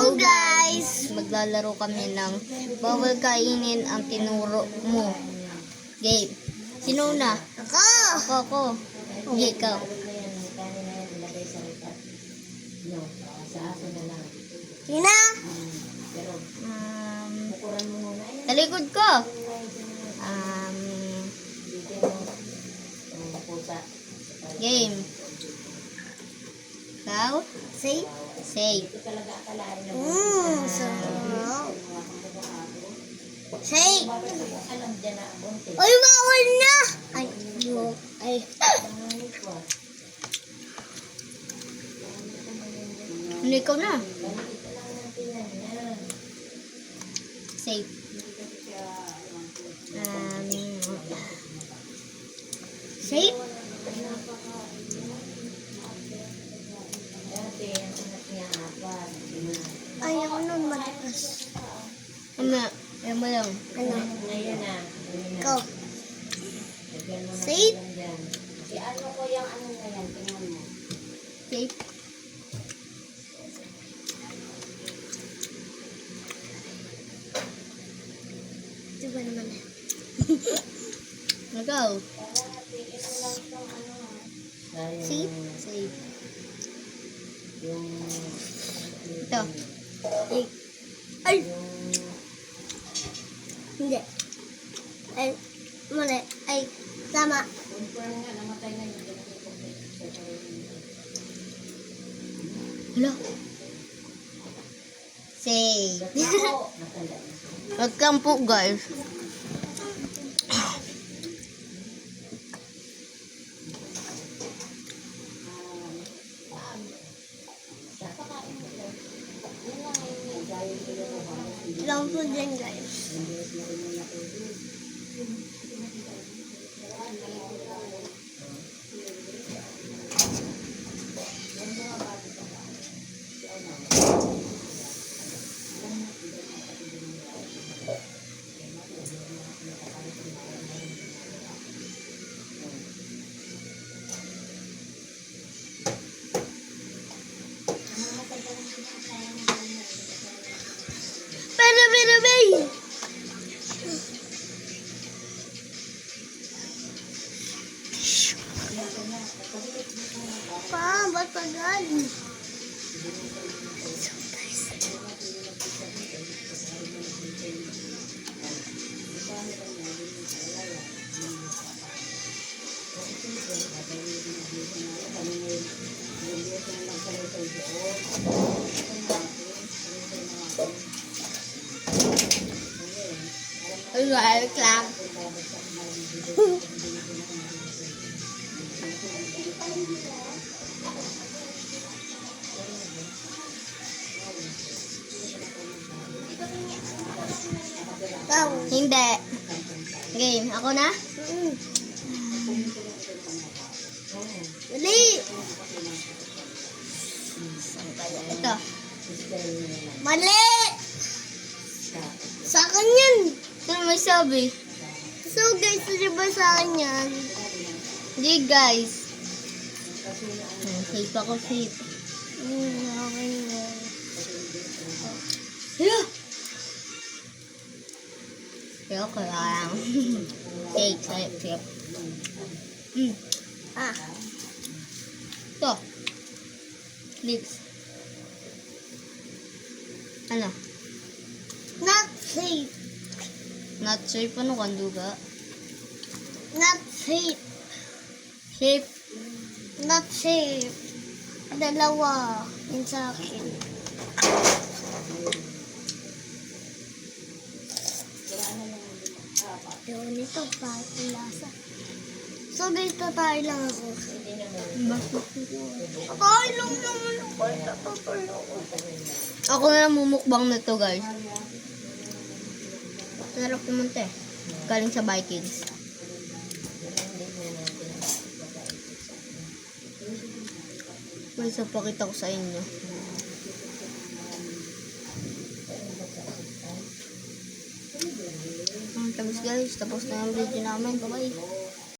Hello guys! Maglalaro kami ng bawal kainin ang tinuro mo. Game. Sino na? Ako. Okay, ikaw. Sina? Talikod ko. Game. Ikaw? Say? Say. Sarap. Say? Ay, bawal na! Ay, no. Ay. Ano ikaw na? Say. Say? Ay, ako nun matakas. Ano? Ayan mo lang. Ano? Go. Say? Say. Diba naman? Ikaw. See? Say. Ito. Ay. Ay! Hindi. Ay, mali. Ay, tama. Hala. Say. Nagkampo guys. Ilang food yan, guys. Pero. Pa, ba't pagod? Alright lang. Ikaw. Hindi. Game. Ako na? Dali. Ito. Mali. Sa akin yan. Ano may sabi? So guys, di ba sa akin yan? Hindi guys. Safe ako, safe. Okay na. Hala! Kaya ko lang. Safe. Ah. Ito. Lips. Ano? Not safe. Not safe. Ano kang duga? Not safe. Safe. Not safe. Dalawa. Yun sa akin. Yun, ito pa. Yung lasa. So guys, tatay lang ako. Tatay lang naman ako. Tatay lang ako. Ako na mumukbang na to guys. Sarap naman to eh. Galing sa Vikings. Guys, pakita ko sa inyo. Tapos guys, tapos na yung video namin. Bye-bye.